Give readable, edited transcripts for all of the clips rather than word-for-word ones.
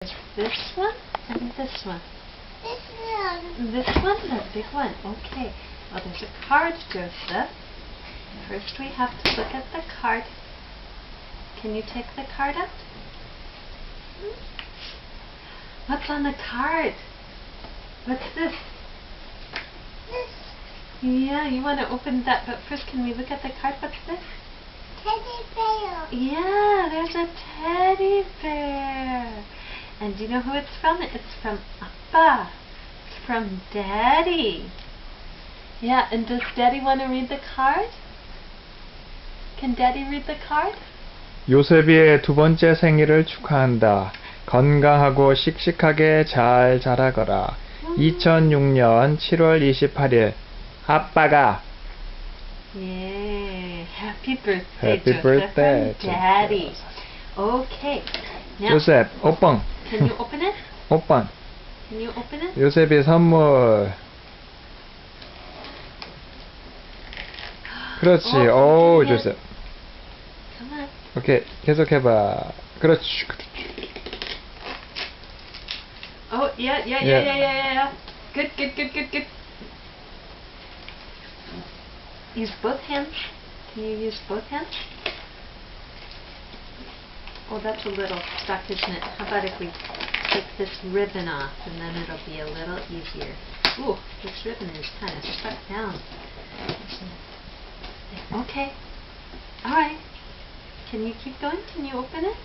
This one and this one. This one, the big one. Okay. Well, there's a card, Joseph. First we have to look at the card. Can you take the card out? What's on the card? What's this? Yeah, you want to open that, but first can we look at the card? What's this? Teddy bear. Yeah, there's a teddy bear. And do you know who it's from? It's from Appa. It's from Daddy. Yeah, and does Daddy want to read the card? Can Daddy read the card? 요셉이의 두 번째 생일을 축하한다. 건강하고 씩씩하게 잘 자라거라. 2006년 7월 28일 아빠가 Yeah, happy birthday, Happy Joseph birthday from Daddy. Okay, now 요셉 오빵 can you open it? 오빵 Can you open it? 요셉이 선물 그렇지 오 open it. 요셉 Come on. 오케이 계속해봐 그렇지 Oh, yeah. Good. Use both hands. Can you use both hands? Oh, that's a little stuck, isn't it? How about if we take this ribbon off and then it'll be a little easier. Ooh, this ribbon is kind of stuck down. Okay. Alright. Can you keep going? Can you open it?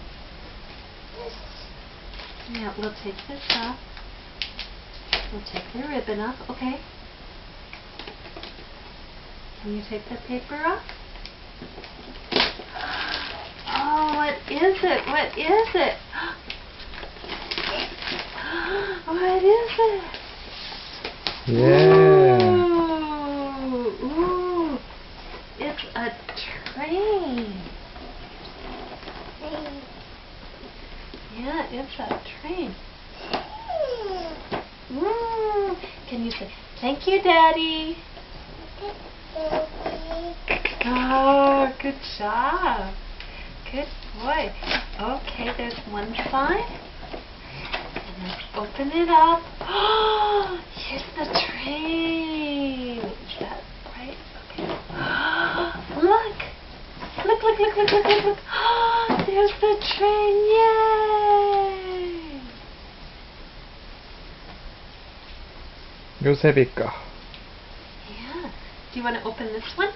Yeah, we'll take this off. We'll take the ribbon off. Okay. Can you take the paper off? Oh, what is it? What is it? What is it? 예 Ooh, it's a train. Yeah, it's a train. Can you say, thank you, Daddy? Oh, good job. Good boy. Okay, there's one side. And let's open it up. Oh, here's the train. Is that right? Okay. Look. Look. Oh, there's the train. Yay! 요셉이 거 Yeah. Do you want to open this one?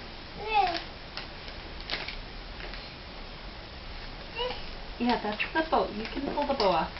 Yeah, that's the boat. You can pull the bow off.